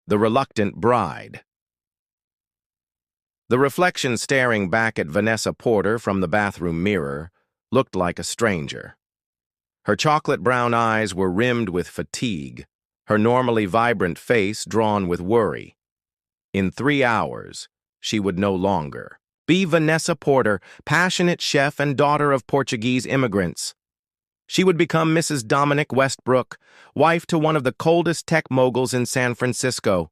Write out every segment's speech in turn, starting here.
The Reluctant Bride. The reflection staring back at Vanessa Porter from the bathroom mirror looked like a stranger. Her chocolate brown eyes were rimmed with fatigue, her normally vibrant face drawn with worry. In 3 hours, she would no longer be Vanessa Porter, passionate chef and daughter of Portuguese immigrants. She would become Mrs. Dominic Westbrook, wife to one of the coldest tech moguls in San Francisco.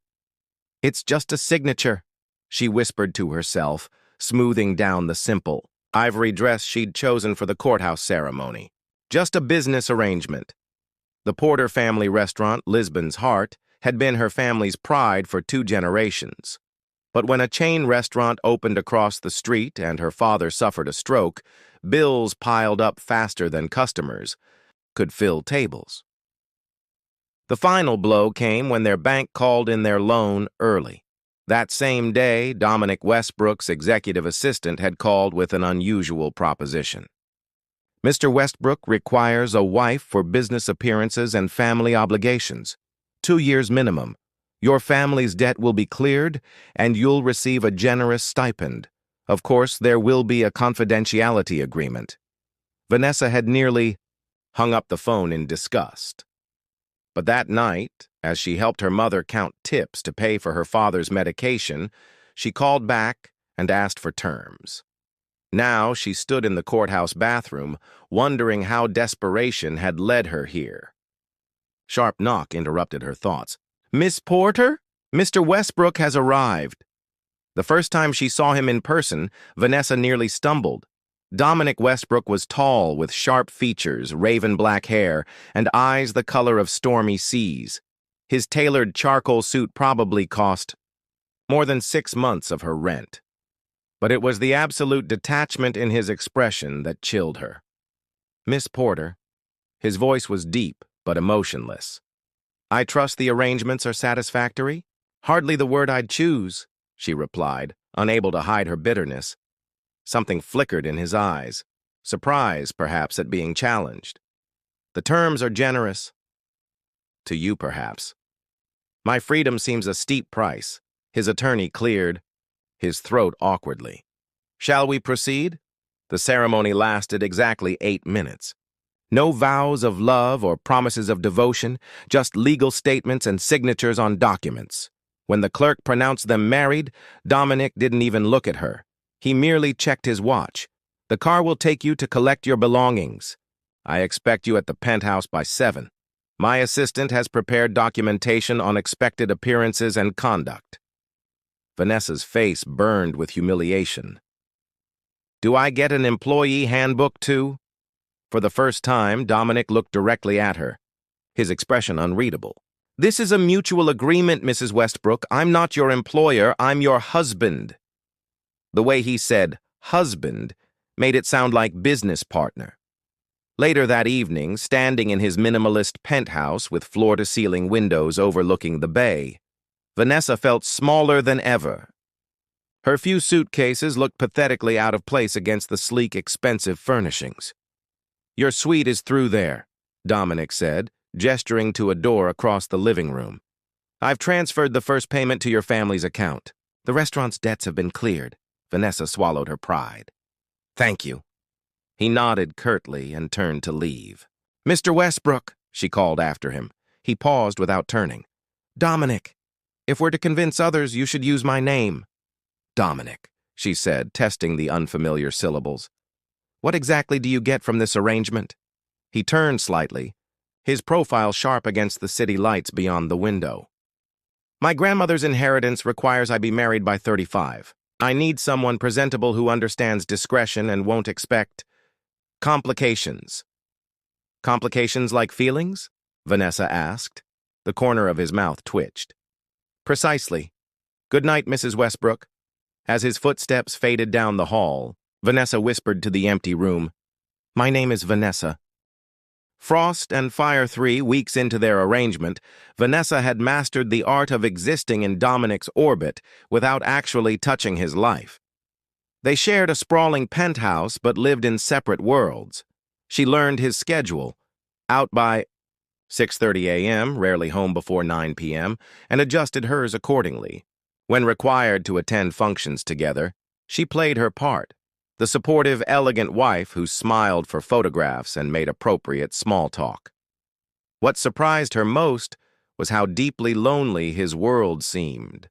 "It's just a signature," she whispered to herself, smoothing down the simple ivory dress she'd chosen for the courthouse ceremony. Just a business arrangement. The Porter family restaurant, Lisbon's Heart, had been her family's pride for 2 generations. But when a chain restaurant opened across the street and her father suffered a stroke, bills piled up faster than customers could fill tables. The final blow came when their bank called in their loan early. That same day, Dominic Westbrook's executive assistant had called with an unusual proposition. "Mr. Westbrook requires a wife for business appearances and family obligations. 2 years minimum. Your family's debt will be cleared, and you'll receive a generous stipend. Of course, there will be a confidentiality agreement." Vanessa had nearly hung up the phone in disgust. But that night, as she helped her mother count tips to pay for her father's medication, she called back and asked for terms. Now she stood in the courthouse bathroom, wondering how desperation had led her here. Sharp knock interrupted her thoughts. "Miss Porter? Mr. Westbrook has arrived." The first time she saw him in person, Vanessa nearly stumbled. Dominic Westbrook was tall, with sharp features, raven black hair, and eyes the color of stormy seas. His tailored charcoal suit probably cost more than 6 months of her rent. But it was the absolute detachment in his expression that chilled her. "Miss Porter." His voice was deep, but emotionless. "I trust the arrangements are satisfactory?" "Hardly the word I'd choose," she replied, unable to hide her bitterness. Something flickered in his eyes, surprise, perhaps, at being challenged. "The terms are generous. To you, perhaps. My freedom seems a steep price." His attorney cleared his throat awkwardly. "Shall we proceed?" The ceremony lasted exactly 8 minutes. No vows of love or promises of devotion, just legal statements and signatures on documents. When the clerk pronounced them married, Dominic didn't even look at her. He merely checked his watch. "The car will take you to collect your belongings. I expect you at the penthouse by 7. My assistant has prepared documentation on expected appearances and conduct." Vanessa's face burned with humiliation. "Do I get an employee handbook too?" For the first time, Dominic looked directly at her, his expression unreadable. "This is a mutual agreement, Mrs. Westbrook. I'm not your employer, I'm your husband." The way he said husband made it sound like business partner. Later that evening, standing in his minimalist penthouse with floor-to-ceiling windows overlooking the bay, Vanessa felt smaller than ever. Her few suitcases looked pathetically out of place against the sleek, expensive furnishings. "Your suite is through there," Dominic said, gesturing to a door across the living room. "I've transferred the first payment to your family's account. The restaurant's debts have been cleared." Vanessa swallowed her pride. "Thank you." He nodded curtly and turned to leave. "Mr. Westbrook," she called after him. He paused without turning. "Dominic. If we're to convince others, you should use my name." "Dominic," she said, testing the unfamiliar syllables. "What exactly do you get from this arrangement?" He turned slightly, his profile sharp against the city lights beyond the window. "My grandmother's inheritance requires I be married by 35. I need someone presentable who understands discretion and won't expect complications." "Complications like feelings?" Vanessa asked. The corner of his mouth twitched. "Precisely. Good night, Mrs. Westbrook." As his footsteps faded down the hall, Vanessa whispered to the empty room, "My name is Vanessa." Frost and Fire 3 weeks into their arrangement, Vanessa had mastered the art of existing in Dominic's orbit without actually touching his life. They shared a sprawling penthouse but lived in separate worlds. She learned his schedule, out by 6:30 a.m., rarely home before 9 p.m., and adjusted hers accordingly. When required to attend functions together, she played her part, the supportive, elegant wife who smiled for photographs and made appropriate small talk. What surprised her most was how deeply lonely his world seemed.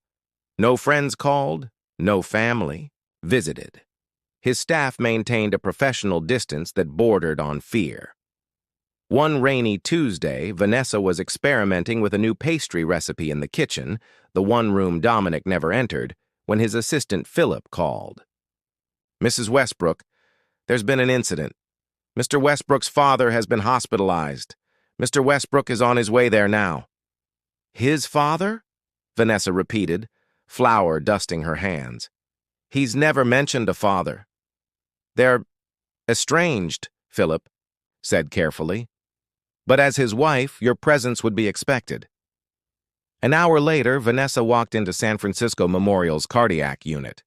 No friends called, no family visited. His staff maintained a professional distance that bordered on fear. One rainy Tuesday, Vanessa was experimenting with a new pastry recipe in the kitchen, the one room Dominic never entered, when his assistant Philip called. "Mrs. Westbrook, there's been an incident. Mr. Westbrook's father has been hospitalized. Mr. Westbrook is on his way there now." "His father?" Vanessa repeated, flour dusting her hands. "He's never mentioned a father." "They're estranged," Philip said carefully. "But as his wife, your presence would be expected." An hour later, Vanessa walked into San Francisco Memorial's cardiac unit.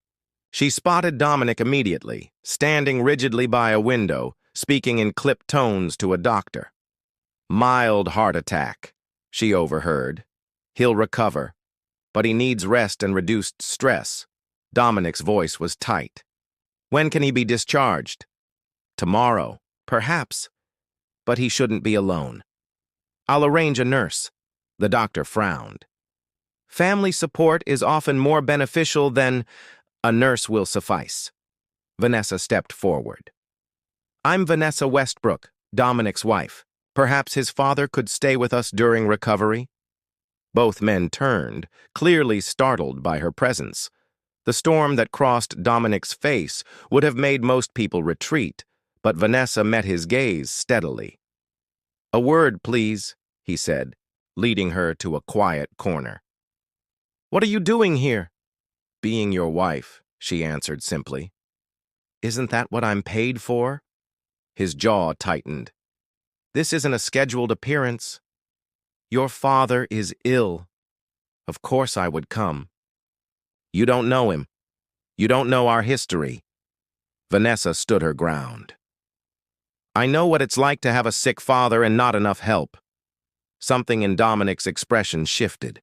She spotted Dominic immediately, standing rigidly by a window, speaking in clipped tones to a doctor. "Mild heart attack," she overheard. "He'll recover, but he needs rest and reduced stress." Dominic's voice was tight. "When can he be discharged?" "Tomorrow, perhaps, but he shouldn't be alone." "I'll arrange a nurse." The doctor frowned. "Family support is often more beneficial than a nurse will suffice." Vanessa stepped forward. "I'm Vanessa Westbrook, Dominic's wife. Perhaps his father could stay with us during recovery?" Both men turned, clearly startled by her presence. The storm that crossed Dominic's face would have made most people retreat, but Vanessa met his gaze steadily. "A word, please," he said, leading her to a quiet corner. "What are you doing here?" "Being your wife," she answered simply. "Isn't that what I'm paid for?" His jaw tightened. "This isn't a scheduled appearance." "Your father is ill. Of course I would come." "You don't know him. You don't know our history." Vanessa stood her ground. "I know what it's like to have a sick father and not enough help." Something in Dominic's expression shifted,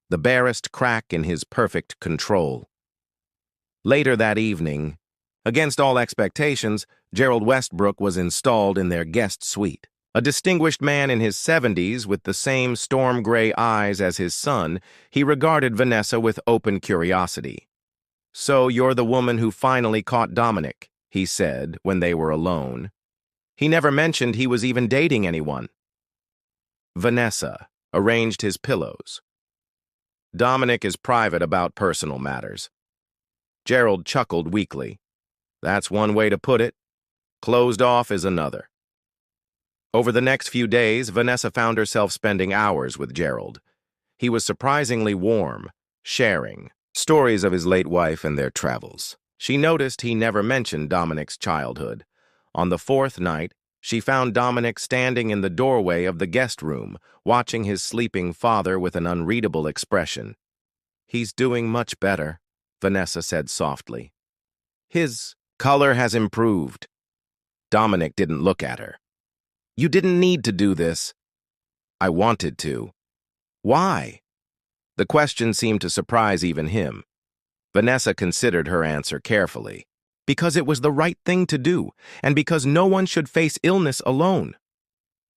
the barest crack in his perfect control. Later that evening, against all expectations, Gerald Westbrook was installed in their guest suite. A distinguished man in his 70s with the same storm-gray eyes as his son, he regarded Vanessa with open curiosity. "So you're the woman who finally caught Dominic," he said when they were alone. "He never mentioned he was even dating anyone." Vanessa arranged his pillows. "Dominic is private about personal matters." Gerald chuckled weakly. "That's one way to put it. Closed off is another." Over the next few days, Vanessa found herself spending hours with Gerald. He was surprisingly warm, sharing stories of his late wife and their travels. She noticed he never mentioned Dominic's childhood. On the fourth night, she found Dominic standing in the doorway of the guest room, watching his sleeping father with an unreadable expression. "He's doing much better," Vanessa said softly. "His color has improved." Dominic didn't look at her. "You didn't need to do this." "I wanted to." "Why?" The question seemed to surprise even him. Vanessa considered her answer carefully. "Because it was the right thing to do, and because no one should face illness alone.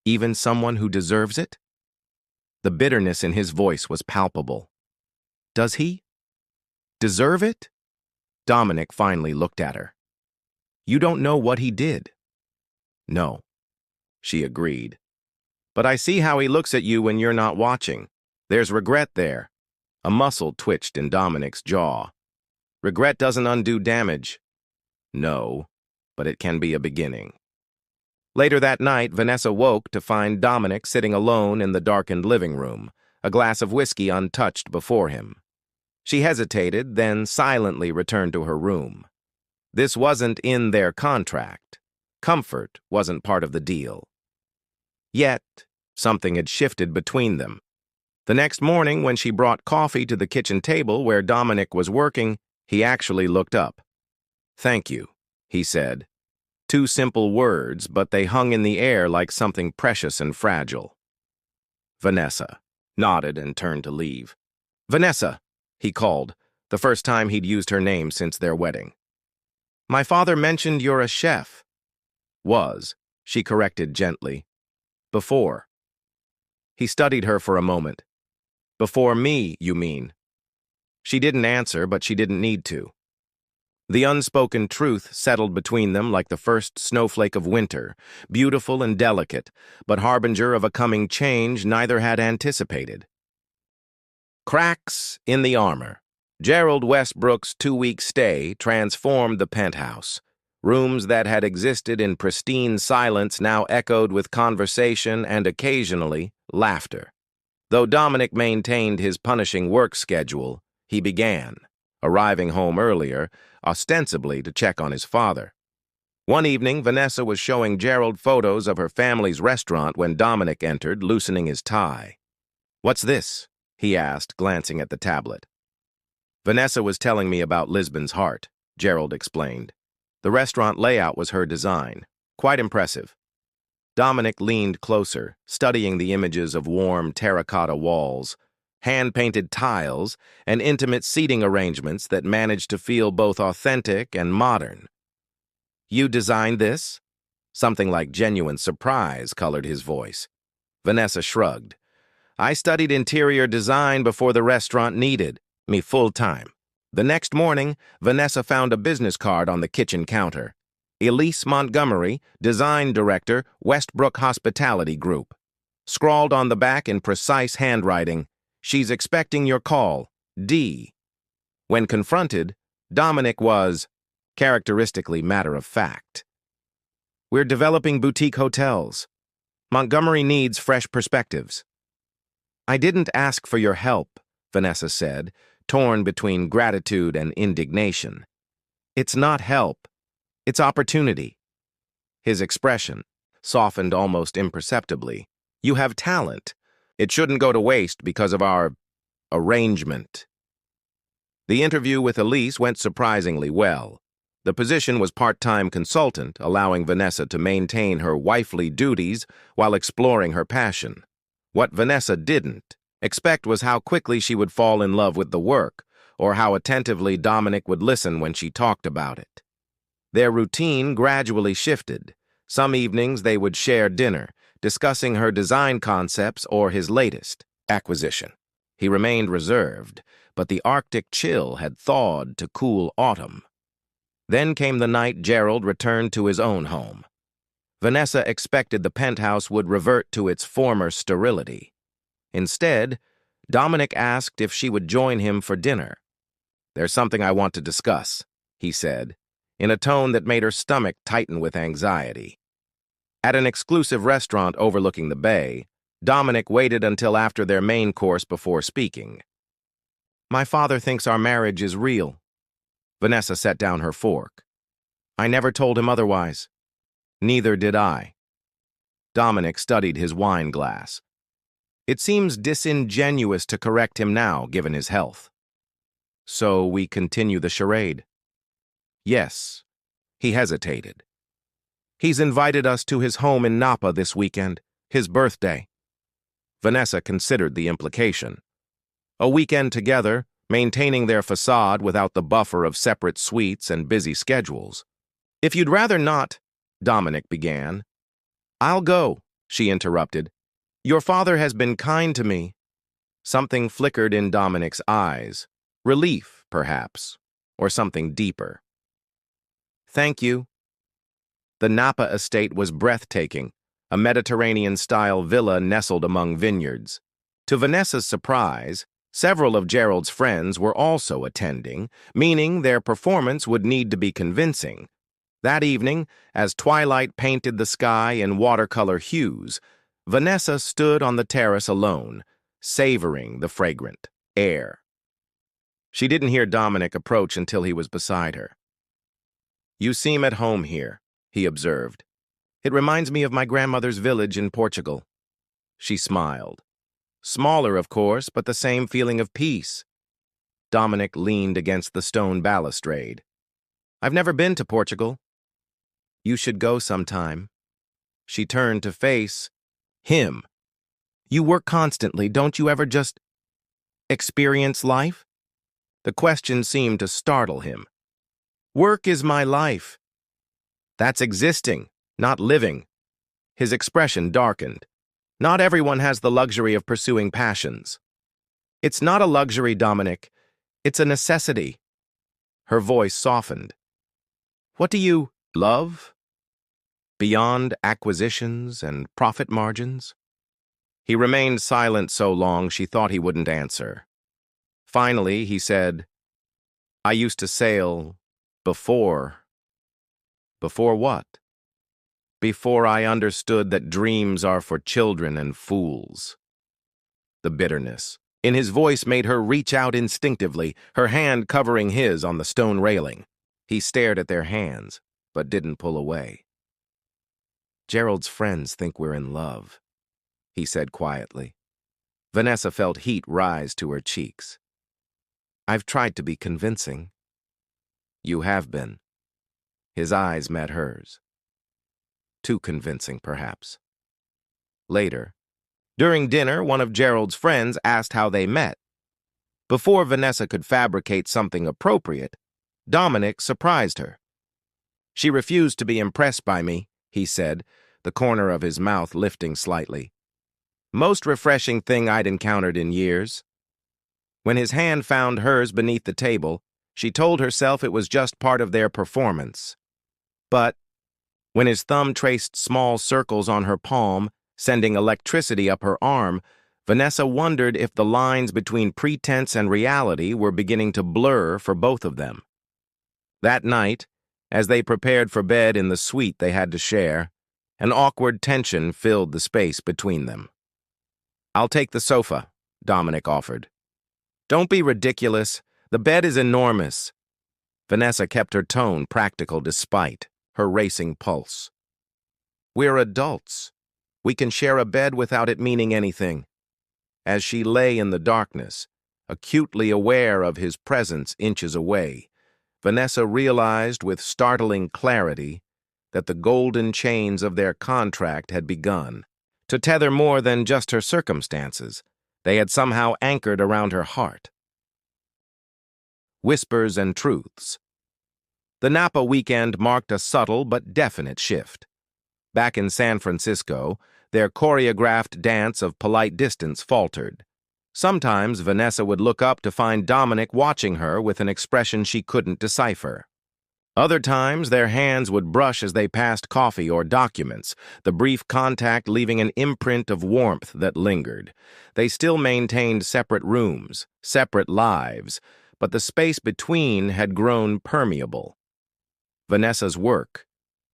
Even someone who deserves it?" The bitterness in his voice was palpable. "Does he deserve it?" Dominic finally looked at her. "You don't know what he did." "No," she agreed. "But I see how he looks at you when you're not watching. There's regret there." A muscle twitched in Dominic's jaw. "Regret doesn't undo damage." "No, but it can be a beginning." Later that night, Vanessa woke to find Dominic sitting alone in the darkened living room, a glass of whiskey untouched before him. She hesitated, then silently returned to her room. This wasn't in their contract. Comfort wasn't part of the deal. Yet, something had shifted between them. The next morning, when she brought coffee to the kitchen table where Dominic was working, he actually looked up. "Thank you," he said. Two simple words, but they hung in the air like something precious and fragile. Vanessa nodded and turned to leave. Vanessa, he called, the first time he'd used her name since their wedding. My father mentioned you're a chef. Was, she corrected gently. Before. He studied her for a moment. Before me, you mean? She didn't answer, but she didn't need to. The unspoken truth settled between them like the first snowflake of winter, beautiful and delicate, but harbinger of a coming change neither had anticipated. Cracks in the armor. Gerald Westbrook's 2-week stay transformed the penthouse. Rooms that had existed in pristine silence now echoed with conversation and occasionally laughter. Though Dominic maintained his punishing work schedule, he began, arriving home earlier, ostensibly to check on his father. One evening, Vanessa was showing Gerald photos of her family's restaurant when Dominic entered, loosening his tie. "What's this?" he asked, glancing at the tablet. Vanessa was telling me about Lisbon's Heart, Gerald explained. The restaurant layout was her design. Quite impressive. Dominic leaned closer, studying the images of warm terracotta walls, hand-painted tiles, and intimate seating arrangements that managed to feel both authentic and modern. You designed this? Something like genuine surprise colored his voice. Vanessa shrugged. I studied interior design before the restaurant needed me full-time. The next morning, Vanessa found a business card on the kitchen counter. Elise Montgomery, Design Director, Westbrook Hospitality Group. Scrawled on the back in precise handwriting, she's expecting your call, D. When confronted, Dominic was, characteristically matter-of-fact. We're developing boutique hotels. Montgomery needs fresh perspectives. I didn't ask for your help, Vanessa said, torn between gratitude and indignation. It's not help. It's opportunity. His expression softened almost imperceptibly. You have talent. It shouldn't go to waste because of our arrangement. The interview with Elise went surprisingly well. The position was part-time consultant, allowing Vanessa to maintain her wifely duties while exploring her passion. What Vanessa didn't expect was how quickly she would fall in love with the work, or how attentively Dominic would listen when she talked about it. Their routine gradually shifted. Some evenings they would share dinner, discussing her design concepts or his latest acquisition. He remained reserved, but the Arctic chill had thawed to cool autumn. Then came the night Gerald returned to his own home. Vanessa expected the penthouse would revert to its former sterility. Instead, Dominic asked if she would join him for dinner. There's something I want to discuss, he said, in a tone that made her stomach tighten with anxiety. At an exclusive restaurant overlooking the bay, Dominic waited until after their main course before speaking. My father thinks our marriage is real. Vanessa set down her fork. I never told him otherwise. Neither did I. Dominic studied his wine glass. It seems disingenuous to correct him now, given his health. So we continue the charade. Yes. He hesitated. He's invited us to his home in Napa this weekend, his birthday. Vanessa considered the implication. A weekend together, maintaining their facade without the buffer of separate suites and busy schedules. If you'd rather not, Dominic began. I'll go, she interrupted. Your father has been kind to me. Something flickered in Dominic's eyes. Relief, perhaps, or something deeper. Thank you. The Napa estate was breathtaking, a Mediterranean-style villa nestled among vineyards. To Vanessa's surprise, several of Gerald's friends were also attending, meaning their performance would need to be convincing. That evening, as twilight painted the sky in watercolor hues, Vanessa stood on the terrace alone, savoring the fragrant air. She didn't hear Dominic approach until he was beside her. You seem at home here, he observed. It reminds me of my grandmother's village in Portugal. She smiled. Smaller, of course, but the same feeling of peace. Dominic leaned against the stone balustrade. I've never been to Portugal. You should go sometime. She turned to face him. You work constantly, don't you ever just experience life? The question seemed to startle him. Work is my life. That's existing, not living. His expression darkened. Not everyone has the luxury of pursuing passions. It's not a luxury, Dominic. It's a necessity. Her voice softened. What do you love? Beyond acquisitions and profit margins? He remained silent so long she thought he wouldn't answer. Finally, he said, I used to sail before. Before what? Before I understood that dreams are for children and fools. The bitterness in his voice made her reach out instinctively, her hand covering his on the stone railing. He stared at their hands, but didn't pull away. Gerald's friends think we're in love, he said quietly. Vanessa felt heat rise to her cheeks. I've tried to be convincing. You have been. His eyes met hers. Too convincing, perhaps. Later, during dinner, one of Gerald's friends asked how they met. Before Vanessa could fabricate something appropriate, Dominic surprised her. She refused to be impressed by me, he said, the corner of his mouth lifting slightly. Most refreshing thing I'd encountered in years. When his hand found hers beneath the table, she told herself it was just part of their performance. But when his thumb traced small circles on her palm, sending electricity up her arm, Vanessa wondered if the lines between pretense and reality were beginning to blur for both of them. That night, as they prepared for bed in the suite they had to share, an awkward tension filled the space between them. I'll take the sofa, Dominic offered. Don't be ridiculous. The bed is enormous. Vanessa kept her tone practical despite her racing pulse. We're adults. We can share a bed without it meaning anything. As she lay in the darkness, acutely aware of his presence inches away, Vanessa realized with startling clarity that the golden chains of their contract had begun to tether more than just her circumstances. They had somehow anchored around her heart. Whispers and truths. The Napa weekend marked a subtle but definite shift. Back in San Francisco, their choreographed dance of polite distance faltered. Sometimes Vanessa would look up to find Dominic watching her with an expression she couldn't decipher. Other times, their hands would brush as they passed coffee or documents, the brief contact leaving an imprint of warmth that lingered. They still maintained separate rooms, separate lives, but the space between had grown permeable. Vanessa's work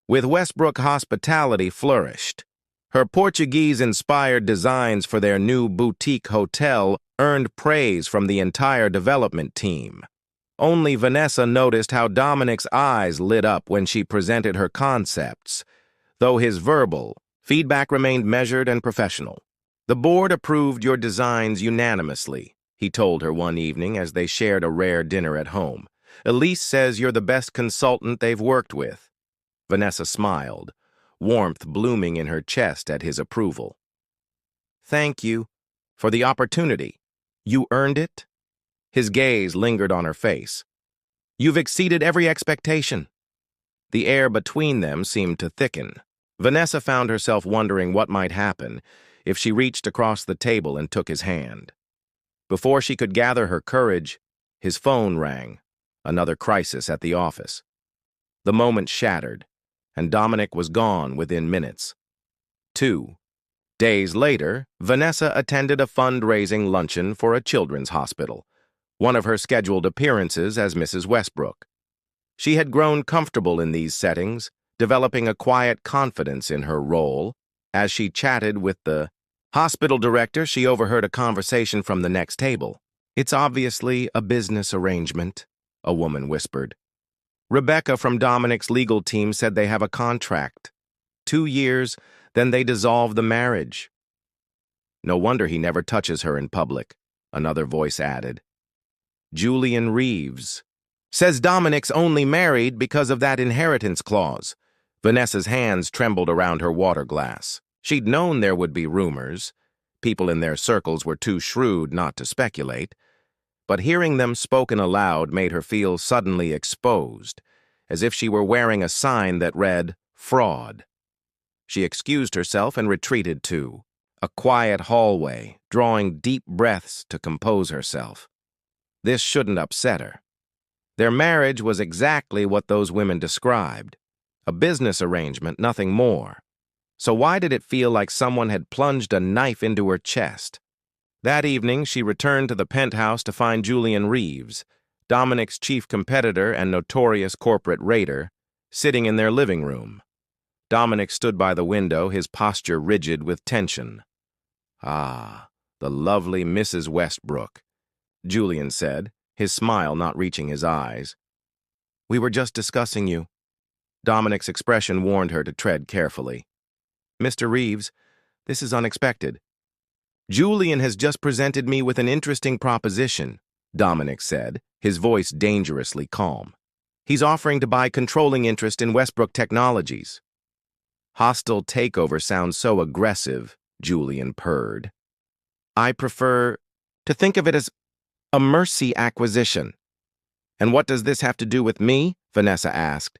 with Westbrook Hospitality flourished. Her Portuguese-inspired designs for their new boutique hotel earned praise from the entire development team. Only Vanessa noticed how Dominic's eyes lit up when she presented her concepts, though his verbal feedback remained measured and professional. The board approved your designs unanimously, he told her one evening as they shared a rare dinner at home. Elise says you're the best consultant they've worked with. Vanessa smiled, warmth blooming in her chest at his approval. Thank you for the opportunity. You earned it? His gaze lingered on her face. You've exceeded every expectation. The air between them seemed to thicken. Vanessa found herself wondering what might happen if she reached across the table and took his hand. Before she could gather her courage, his phone rang, another crisis at the office. The moment shattered, and Dominic was gone within minutes. 2 days later, Vanessa attended a fundraising luncheon for a children's hospital, one of her scheduled appearances as Mrs. Westbrook. She had grown comfortable in these settings, developing a quiet confidence in her role. As she chatted with the hospital director, she overheard a conversation from the next table. It's obviously a business arrangement, a woman whispered. Rebecca from Dominic's legal team said they have a contract. 2 years, then they dissolve the marriage. No wonder he never touches her in public, another voice added. Julian Reeves says Dominic's only married because of that inheritance clause. Vanessa's hands trembled around her water glass. She'd known there would be rumors. People in their circles were too shrewd not to speculate, but hearing them spoken aloud made her feel suddenly exposed, as if she were wearing a sign that read, "Fraud." She excused herself and retreated to a quiet hallway, drawing deep breaths to compose herself. This shouldn't upset her. Their marriage was exactly what those women described, a business arrangement, nothing more. So why did it feel like someone had plunged a knife into her chest? That evening, she returned to the penthouse to find Julian Reeves, Dominic's chief competitor and notorious corporate raider, sitting in their living room. Dominic stood by the window, his posture rigid with tension. "Ah, the lovely Mrs. Westbrook," Julian said, his smile not reaching his eyes. "We were just discussing you." Dominic's expression warned her to tread carefully. "Mr. Reeves, this is unexpected." "Julian has just presented me with an interesting proposition," Dominic said, his voice dangerously calm. "He's offering to buy controlling interest in Westbrook Technologies." "Hostile takeover sounds so aggressive," Julian purred. "I prefer to think of it as a mercy acquisition." "And what does this have to do with me?" Vanessa asked.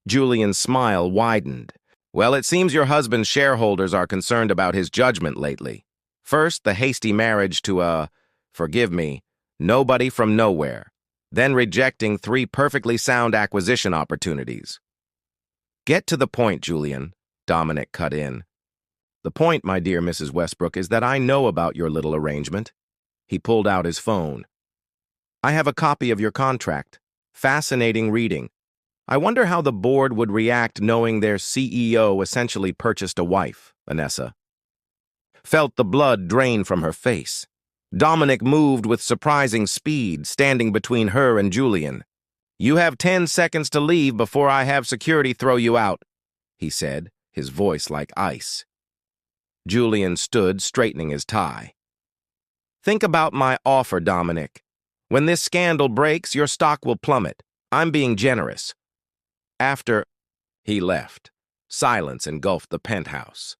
Julian's smile widened. "Well, it seems your husband's shareholders are concerned about his judgment lately. First, the hasty marriage to forgive me, nobody from nowhere. Then rejecting 3 perfectly sound acquisition opportunities." "Get to the point, Julian," Dominic cut in. "The point, my dear Mrs. Westbrook, is that I know about your little arrangement." He pulled out his phone. "I have a copy of your contract. Fascinating reading. I wonder how the board would react knowing their CEO essentially purchased a wife," Vanessa felt the blood drain from her face. Dominic moved with surprising speed, standing between her and Julian. "You have 10 seconds to leave before I have security throw you out," he said, his voice like ice. Julian stood, straightening his tie. "Think about my offer, Dominic. When this scandal breaks, your stock will plummet. I'm being generous." After he left, silence engulfed the penthouse.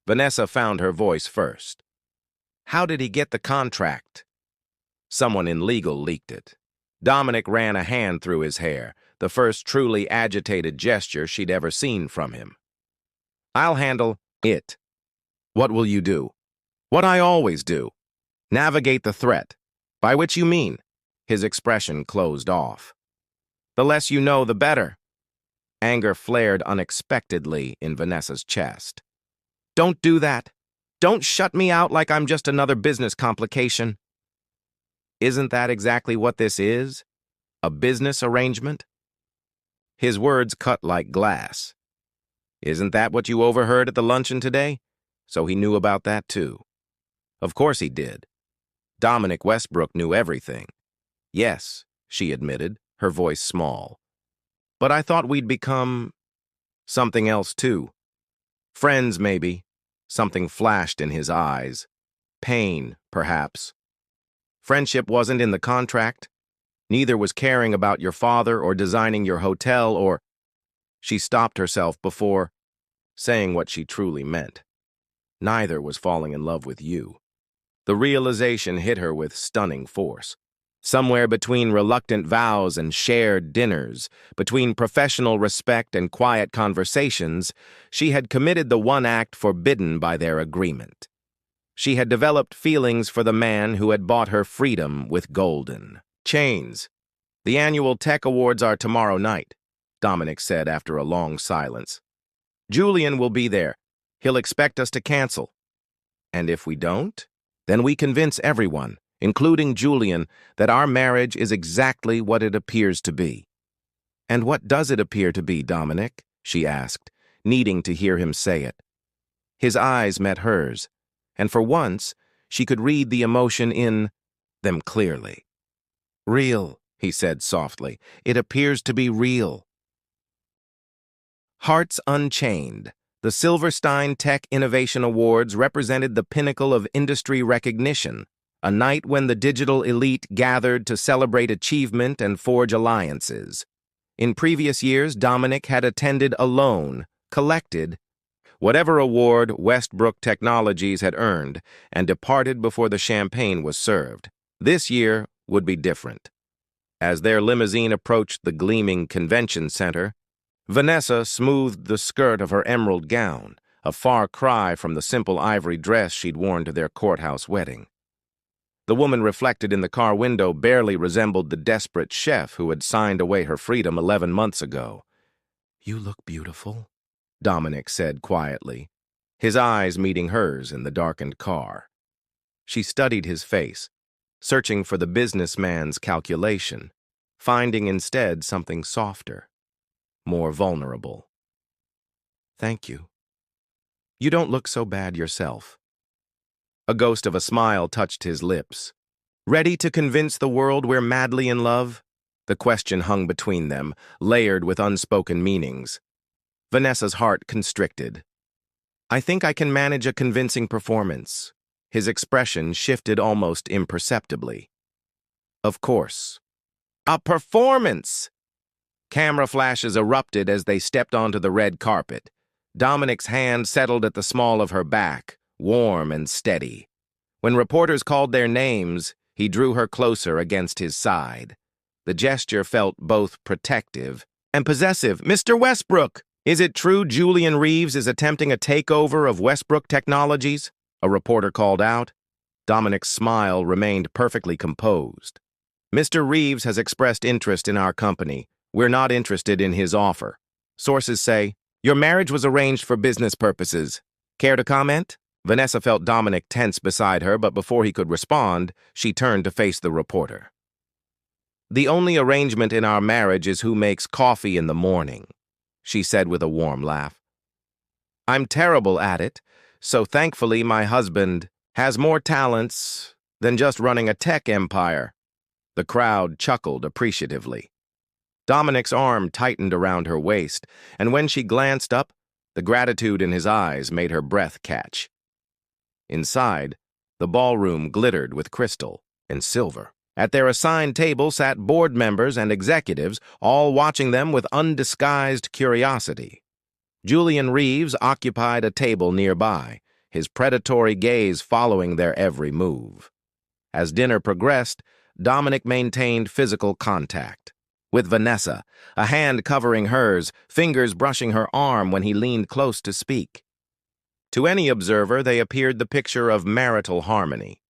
Vanessa found her voice first. "How did he get the contract?" "Someone in legal leaked it." Dominic ran a hand through his hair, the first truly agitated gesture she'd ever seen from him. "I'll handle it." "What will you do?" "What I always do. Navigate the threat." "By which you mean?" His expression closed off. "The less you know, the better." Anger flared unexpectedly in Vanessa's chest. "Don't do that. Don't shut me out like I'm just another business complication." "Isn't that exactly what this is? A business arrangement?" His words cut like glass. "Isn't that what you overheard at the luncheon today?" So he knew about that too. Of course he did. Dominic Westbrook knew everything. "Yes," she admitted, her voice small. "But I thought we'd become something else too. Friends, maybe." Something flashed in his eyes. Pain, perhaps. "Friendship wasn't in the contract. Neither was caring about your father or designing your hotel or—" She stopped herself before saying what she truly meant. "Neither was falling in love with you." The realization hit her with stunning force. Somewhere between reluctant vows and shared dinners, between professional respect and quiet conversations, she had committed the one act forbidden by their agreement. She had developed feelings for the man who had bought her freedom with golden chains. "The annual tech awards are tomorrow night," Dominic said after a long silence. "Julian will be there. He'll expect us to cancel. And if we don't, then we convince everyone, including Julian, that our marriage is exactly what it appears to be." "And what does it appear to be, Dominic?" she asked, needing to hear him say it. His eyes met hers, and for once, she could read the emotion in them clearly. "Real," he said softly. "It appears to be real." Hearts Unchained. The Silverstein Tech Innovation Awards represented the pinnacle of industry recognition, a night when the digital elite gathered to celebrate achievement and forge alliances. In previous years, Dominic had attended alone, collected, whatever award Westbrook Technologies had earned, and departed before the champagne was served. This year would be different. As their limousine approached the gleaming convention center, Vanessa smoothed the skirt of her emerald gown, a far cry from the simple ivory dress she'd worn to their courthouse wedding. The woman reflected in the car window barely resembled the desperate chef who had signed away her freedom 11 months ago. "You look beautiful," Dominic said quietly, his eyes meeting hers in the darkened car. She studied his face, searching for the businessman's calculation, finding instead something softer, more vulnerable. "Thank you. You don't look so bad yourself." A ghost of a smile touched his lips. "Ready to convince the world we're madly in love?" The question hung between them, layered with unspoken meanings. Vanessa's heart constricted. "I think I can manage a convincing performance." His expression shifted almost imperceptibly. "Of course." "A performance!" Camera flashes erupted as they stepped onto the red carpet. Dominic's hand settled at the small of her back, warm and steady. When reporters called their names, he drew her closer against his side. The gesture felt both protective and possessive. "Mr. Westbrook, is it true Julian Reeves is attempting a takeover of Westbrook Technologies?" a reporter called out. Dominic's smile remained perfectly composed. "Mr. Reeves has expressed interest in our company. We're not interested in his offer. Sources say, your marriage was arranged for business purposes. Care to comment?" Vanessa felt Dominic tense beside her, but before he could respond, she turned to face the reporter. "The only arrangement in our marriage is who makes coffee in the morning," she said with a warm laugh. "I'm terrible at it, so thankfully my husband has more talents than just running a tech empire." The crowd chuckled appreciatively. Dominic's arm tightened around her waist, and when she glanced up, the gratitude in his eyes made her breath catch. Inside, the ballroom glittered with crystal and silver. At their assigned table sat board members and executives, all watching them with undisguised curiosity. Julian Reeves occupied a table nearby, his predatory gaze following their every move. As dinner progressed, Dominic maintained physical contact. With Vanessa, a hand covering hers, fingers brushing her arm when he leaned close to speak. To any observer, they appeared the picture of marital harmony.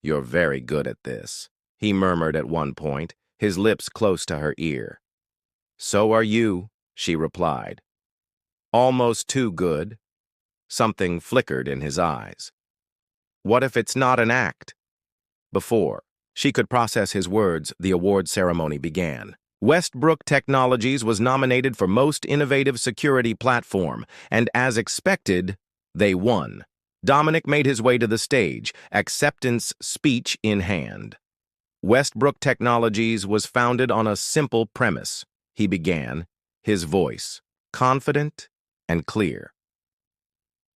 "You're very good at this," he murmured at one point, his lips close to her ear. "So are you," she replied. "Almost too good." Something flickered in his eyes. "What if it's not an act?" Before she could process his words, the award ceremony began. Westbrook Technologies was nominated for Most Innovative Security Platform, and as expected, they won. Dominic made his way to the stage, acceptance speech in hand. Westbrook Technologies was founded on a simple premise, he began, his voice confident and clear.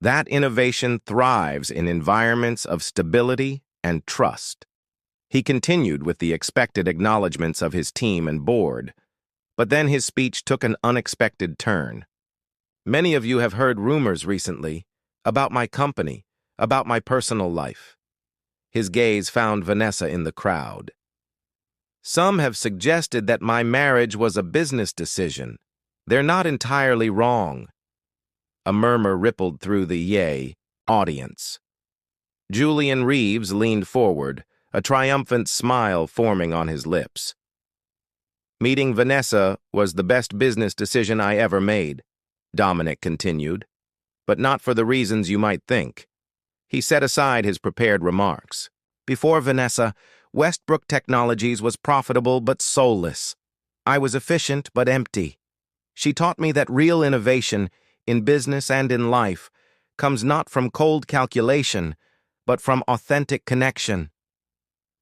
That innovation thrives in environments of stability and trust. He continued with the expected acknowledgments of his team and board, but then his speech took an unexpected turn. "Many of you have heard rumors recently about my company, about my personal life." His gaze found Vanessa in the crowd. "Some have suggested that my marriage was a business decision. They're not entirely wrong." A murmur rippled through the audience. Julian Reeves leaned forward, a triumphant smile forming on his lips. "Meeting Vanessa was the best business decision I ever made," Dominic continued, "but not for the reasons you might think." He set aside his prepared remarks. "Before Vanessa, Westbrook Technologies was profitable but soulless. I was efficient but empty. She taught me that real innovation, in business and in life, comes not from cold calculation, but from authentic connection."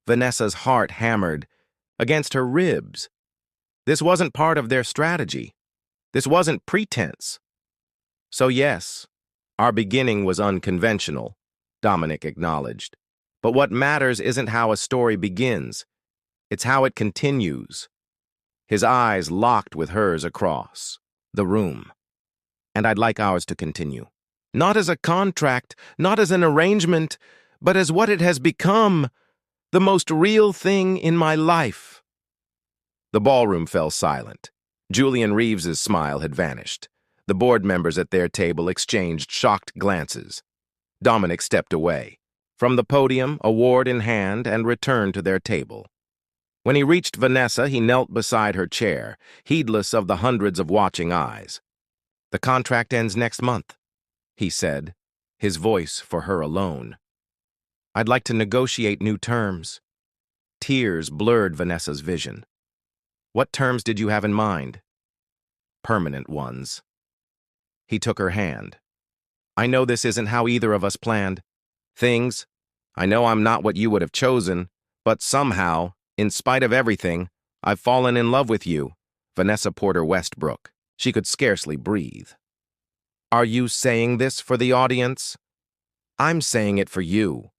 Vanessa's heart hammered against her ribs. This wasn't part of their strategy. This wasn't pretense. "So yes, our beginning was unconventional," Dominic acknowledged. "But what matters isn't how a story begins. It's how it continues." His eyes locked with hers across the room. and I'd like ours to continue. Not as a contract, not as an arrangement, but as what it has become, the most real thing in my life." The ballroom fell silent. Julian Reeves's smile had vanished. The board members at their table exchanged shocked glances. Dominic stepped away from the podium, award in hand, and returned to their table. When he reached Vanessa, he knelt beside her chair, heedless of the hundreds of watching eyes. "The contract ends next month," he said, his voice for her alone. "I'd like to negotiate new terms." Tears blurred Vanessa's vision. "What terms did you have in mind?" "Permanent ones." He took her hand. "I know this isn't how either of us planned things. I know I'm not what you would have chosen, but somehow, in spite of everything, I've fallen in love with you." Vanessa Porter Westbrook. She could scarcely breathe. "Are you saying this for the audience?" "I'm saying it for you."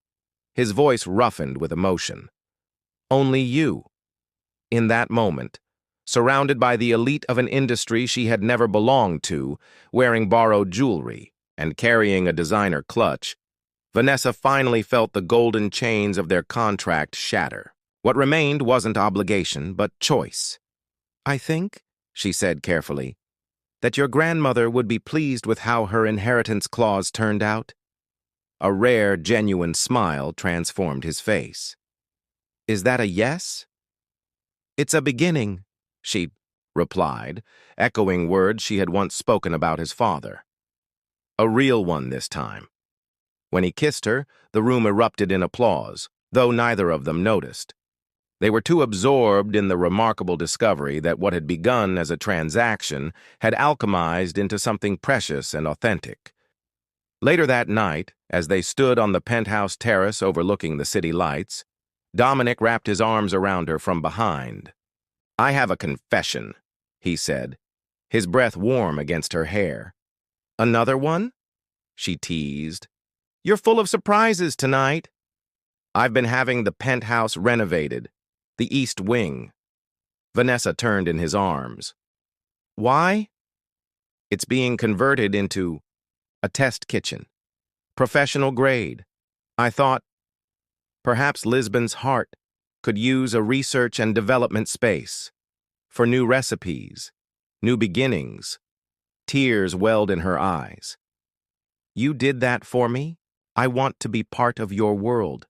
His voice roughened with emotion. "Only you." In that moment, surrounded by the elite of an industry she had never belonged to, wearing borrowed jewelry and carrying a designer clutch, Vanessa finally felt the golden chains of their contract shatter. What remained wasn't obligation, but choice. "I think," she said carefully, "that your grandmother would be pleased with how her inheritance clause turned out." A rare, genuine smile transformed his face. "Is that a yes?" "It's a beginning," she replied, echoing words she had once spoken about his father. A real one this time. When he kissed her, the room erupted in applause, though neither of them noticed. They were too absorbed in the remarkable discovery that what had begun as a transaction had alchemized into something precious and authentic. Later that night, as they stood on the penthouse terrace overlooking the city lights, Dominic wrapped his arms around her from behind. "I have a confession," he said, his breath warm against her hair. "Another one?" she teased. "You're full of surprises tonight." "I've been having the penthouse renovated, the East Wing." Vanessa turned in his arms. "Why?" "It's being converted into a test kitchen. Professional grade. I thought perhaps Lisbon's heart could use a research and development space for new recipes, new beginnings." Tears welled in her eyes. "You did that for me? I want to be part of your world,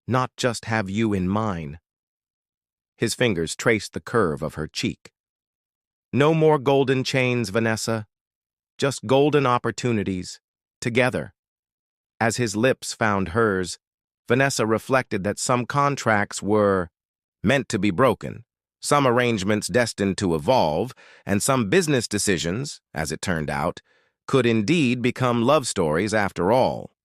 not just have you in mine." His fingers traced the curve of her cheek. "No more golden chains, Vanessa. Just golden opportunities, together." As his lips found hers, Vanessa reflected that some contracts were meant to be broken, some arrangements destined to evolve, and some business decisions, as it turned out, could indeed become love stories after all.